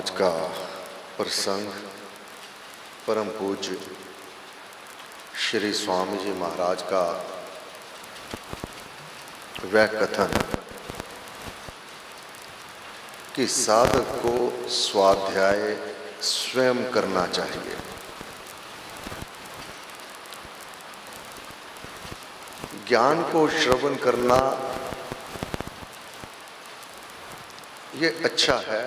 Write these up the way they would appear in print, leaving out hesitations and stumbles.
आज का प्रसंग परम पूज्य श्री स्वामी जी महाराज का वह कथन कि साधक को स्वाध्याय स्वयं करना चाहिए। ज्ञान को श्रवण करना ये अच्छा है,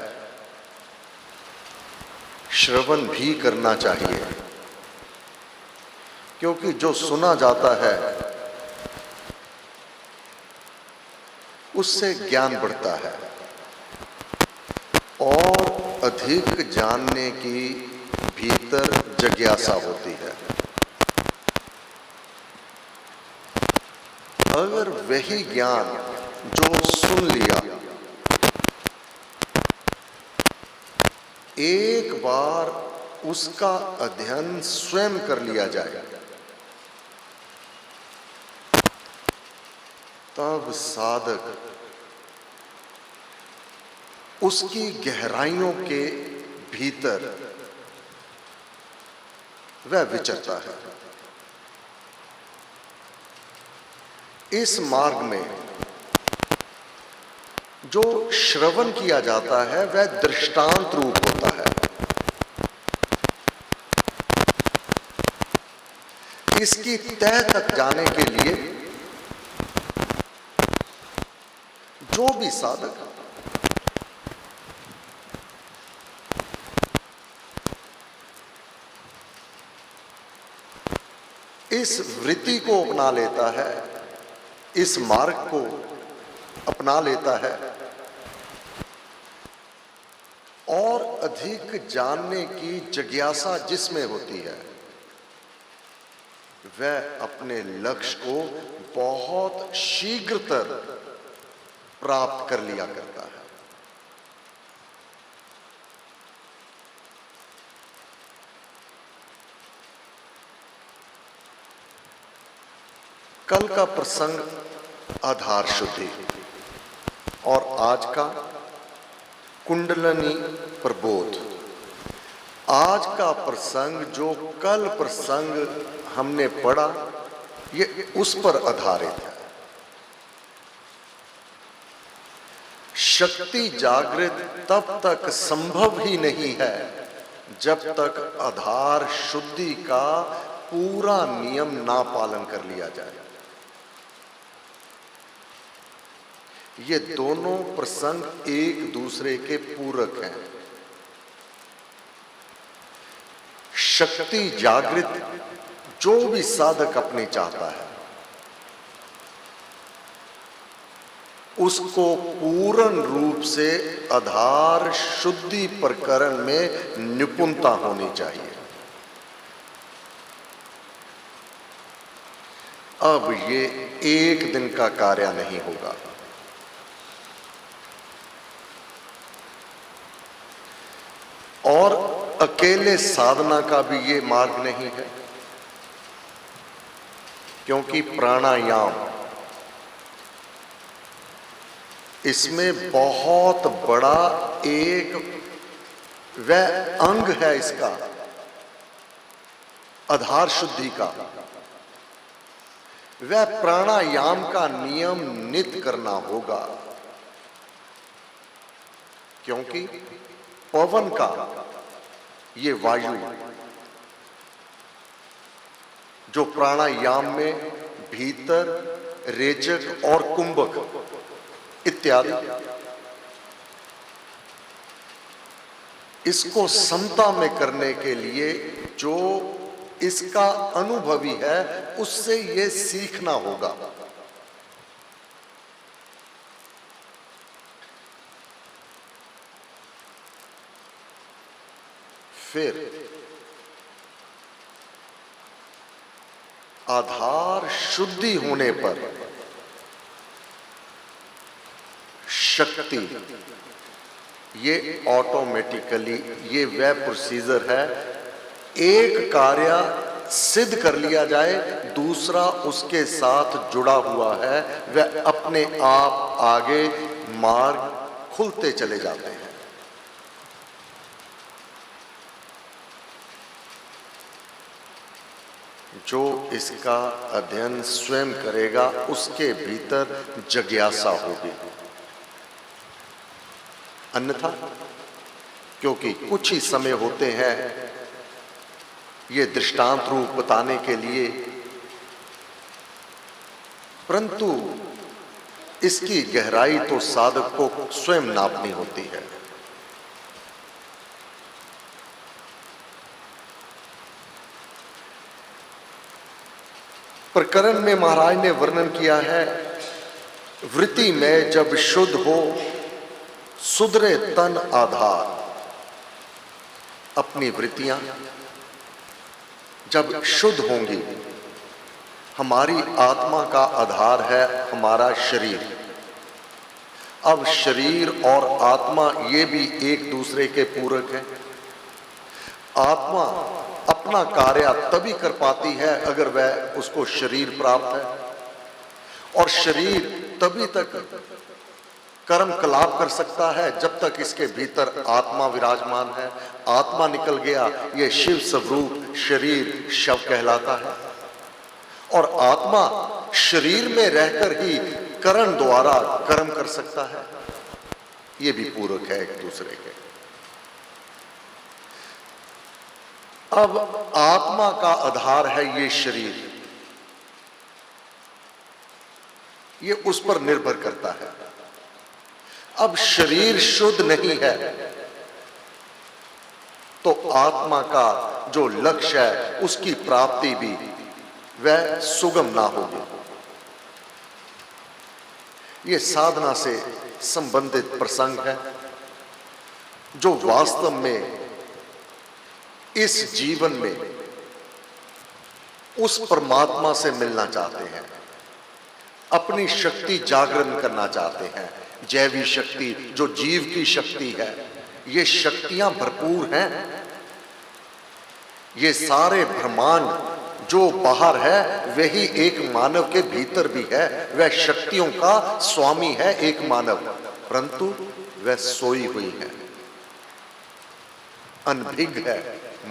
श्रवण भी करना चाहिए, क्योंकि जो सुना जाता है उससे ज्ञान बढ़ता है और अधिक जानने की भीतर जिज्ञासा होती है। अगर वही ज्ञान जो सुन लिया एक बार उसका अध्ययन स्वयं कर लिया जाए, तब साधक उसकी गहराइयों के भीतर वह विचरता है। इस मार्ग में जो श्रवण किया जाता है वह दृष्टांत रूप होता है। इसकी तह तक जाने के लिए जो भी साधक इस वृत्ति को अपना लेता है, इस मार्ग को अपना लेता है और अधिक जानने की जिज्ञासा जिसमें होती है, वह अपने लक्ष्य को बहुत शीघ्रतर प्राप्त कर लिया करता है। कल का प्रसंग आधार शुद्धि और आज का कुंडलनी प्रबोध। आज का प्रसंग जो कल प्रसंग हमने पढ़ा ये उस पर आधारित है। शक्ति जागृत तब तक संभव ही नहीं है जब तक आधार शुद्धि का पूरा नियम ना पालन कर लिया जाए। ये दोनों प्रसंग एक दूसरे के पूरक हैं। शक्ति जागृत जो भी साधक अपने चाहता है उसको पूर्ण रूप से आधार शुद्धि प्रकरण में निपुणता होनी चाहिए। अब ये एक दिन का कार्य नहीं होगा। और अकेले साधना का भी ये मार्ग नहीं है, क्योंकि प्राणायाम इसमें बहुत बड़ा एक वह अंग है इसका आधार शुद्धि का। वह प्राणायाम का नियम नित्य करना होगा, क्योंकि पवन का ये वायु जो प्राणायाम में भीतर रेचक और कुंभक इत्यादि इसको समता में करने के लिए जो इसका अनुभवी है उससे ये सीखना होगा। फिर आधार शुद्धि होने पर शक्ति ये ऑटोमेटिकली ये वह प्रोसीजर है। एक कार्य सिद्ध कर लिया जाए, दूसरा उसके साथ जुड़ा हुआ है, वह अपने आप आगे मार्ग खुलते चले जाते हैं। जो इसका अध्ययन स्वयं करेगा उसके भीतर जिज्ञासा होगी। अन्यथा, क्योंकि कुछ ही समय होते हैं ये दृष्टांत रूप बताने के लिए, परंतु इसकी गहराई तो साधक को स्वयं नापनी होती है। प्रकरण में महाराज ने वर्णन किया है, वृत्ति में जब शुद्ध हो सुधरे तन आधार। अपनी वृत्तियां जब शुद्ध होंगी, हमारी आत्मा का आधार है हमारा शरीर। अब शरीर और आत्मा ये भी एक दूसरे के पूरक हैं। आत्मा अपना कार्य तभी कर पाती है अगर वह उसको शरीर प्राप्त है, और शरीर तभी तक कर्म कलाप कर सकता है जब तक इसके भीतर आत्मा विराजमान है। आत्मा निकल गया, यह शिव स्वरूप शरीर शव कहलाता है, और आत्मा शरीर में रहकर ही करण द्वारा कर्म कर सकता है। ये भी पूरक है एक दूसरे के। अब आत्मा का आधार है ये शरीर, ये उस पर निर्भर करता है। अब शरीर शुद्ध नहीं है तो आत्मा का जो लक्ष्य है उसकी प्राप्ति भी वह सुगम ना होगी। ये साधना से संबंधित प्रसंग है जो वास्तव में इस जीवन में उस परमात्मा से मिलना चाहते हैं, अपनी शक्ति जागरण करना चाहते हैं। जैवी शक्ति जो जीव की शक्ति है, ये शक्तियां भरपूर हैं। ये सारे ब्रह्मांड जो बाहर है वही एक मानव के भीतर भी है। वह शक्तियों का स्वामी है एक मानव, परंतु वह सोई हुई है, अनभिज्ञ है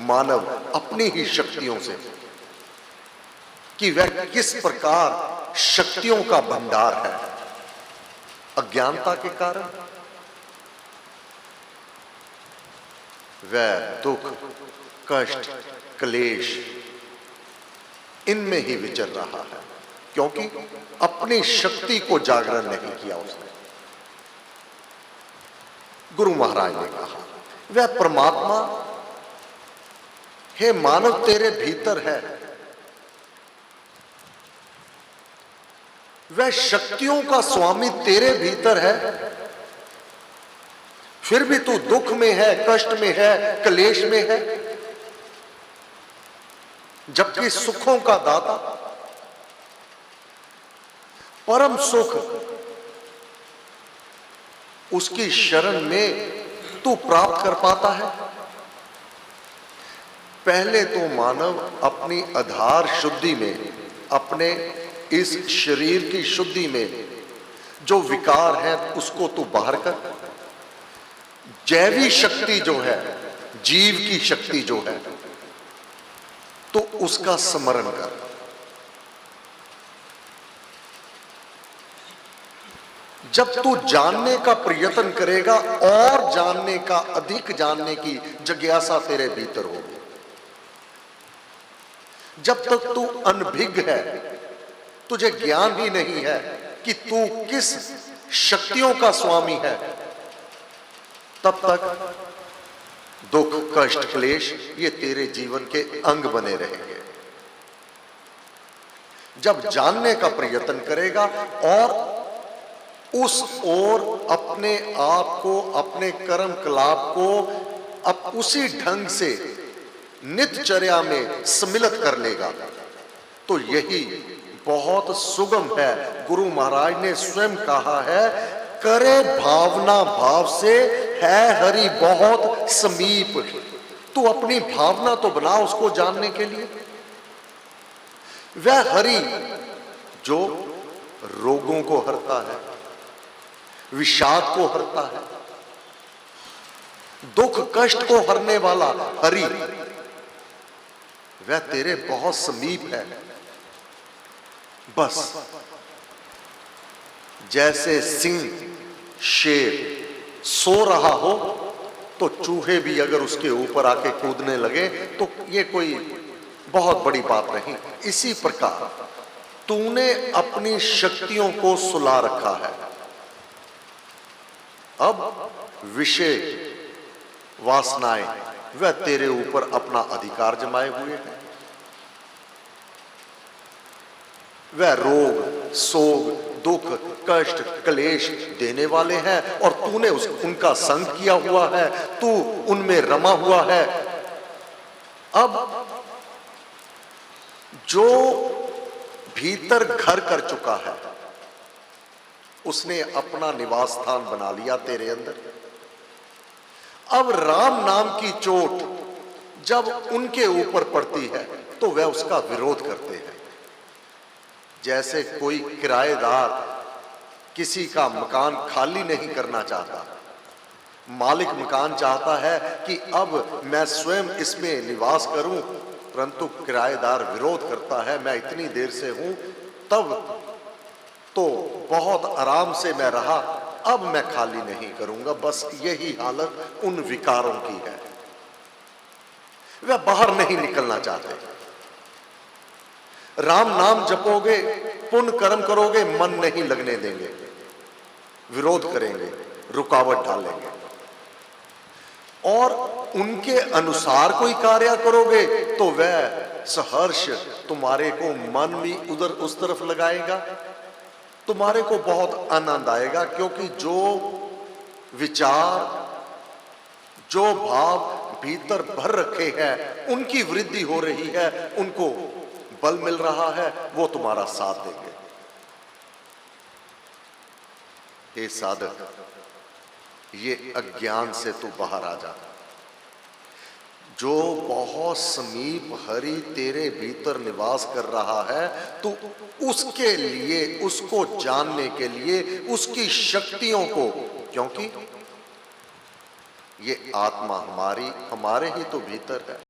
मानव अपनी ही शक्तियों से, कि वह किस प्रकार शक्तियों का भंडार है। अज्ञानता के कारण वह दुख, कष्ट, क्लेश इनमें ही विचर रहा है, क्योंकि अपनी शक्ति को जागरण नहीं किया उसने। गुरु महाराज ने कहा, वह परमात्मा हे मानव तेरे भीतर है, वह शक्तियों का स्वामी तेरे भीतर है, फिर भी तू दुख में है, कष्ट में है, क्लेश में है, जबकि सुखों का दाता परम सुख उसकी शरण में तू प्राप्त कर पाता है। पहले तो मानव अपनी आधार शुद्धि में, अपने इस शरीर की शुद्धि में जो विकार है उसको तू बाहर कर। जैवी शक्ति जो है, जीव की शक्ति जो है, तो उसका स्मरण कर। जब तू जानने का प्रयत्न करेगा और जानने का, अधिक जानने की जिज्ञासा तेरे भीतर होगी। जब तक तू अनभिज्ञ है, तुझे ज्ञान ही नहीं है कि तू किस शक्तियों का स्वामी है, तब तक दुख, कष्ट, क्लेश ये तेरे जीवन के अंग बने रहेंगे। जब जानने का प्रयत्न करेगा और उस ओर अपने आप को, अपने कर्म कलाप को अब उसी ढंग से नित्यचर्या में सम्मिलित कर लेगा, तो यही बहुत सुगम है। गुरु महाराज ने स्वयं कहा है, करे भावना भाव से है हरि बहुत समीप। तू अपनी भावना तो बना उसको जानने के लिए। वह हरि जो रोगों को हरता है, विषाद को हरता है, दुख कष्ट को हरने वाला हरि, वह तेरे बहुत समीप है। बस जैसे सिंह शेर सो रहा हो तो चूहे भी अगर उसके ऊपर आके कूदने लगे तो ये कोई बहुत बड़ी बात नहीं। इसी प्रकार तूने अपनी शक्तियों को सुला रखा है। अब विषय वासनाएं वह तेरे ऊपर अपना अधिकार जमाए हुए हैं। वह रोग सोग दुख कष्ट क्लेश देने वाले हैं और तूने उनका संग किया हुआ है, तू उनमें रमा हुआ है। अब जो भीतर घर कर चुका है उसने अपना निवास स्थान बना लिया तेरे अंदर। अब राम नाम की चोट जब उनके ऊपर पड़ती है तो वह उसका विरोध करते हैं। जैसे कोई किराएदार किसी का मकान खाली नहीं करना चाहता, मालिक मकान चाहता है कि अब मैं स्वयं इसमें निवास करूं, परंतु किराएदार विरोध करता है, मैं इतनी देर से हूं, तब तो बहुत आराम से मैं रहा, अब मैं खाली नहीं करूंगा। बस यही हालत उन विकारों की है। वह बाहर नहीं निकलना चाहते। राम नाम जपोगे, पुण्य कर्म करोगे, मन नहीं लगने देंगे, विरोध करेंगे, रुकावट डालेंगे। और उनके अनुसार कोई कार्य करोगे तो वह सहर्ष तुम्हारे को मन भी उधर उस तरफ लगाएगा, तुम्हारे को बहुत आनंद आएगा। क्योंकि जो विचार जो भाव भीतर भर रखे हैं उनकी वृद्धि हो रही है, उनको बल मिल रहा है, वो तुम्हारा साथ देंगे। हे साधक, ये अज्ञान से तू बाहर आ जा। जो बहुत समीप हरि तेरे भीतर निवास कर रहा है, तू उसके लिए, उसको जानने के लिए, उसकी शक्तियों को, क्योंकि ये आत्मा हमारे ही तो भीतर है।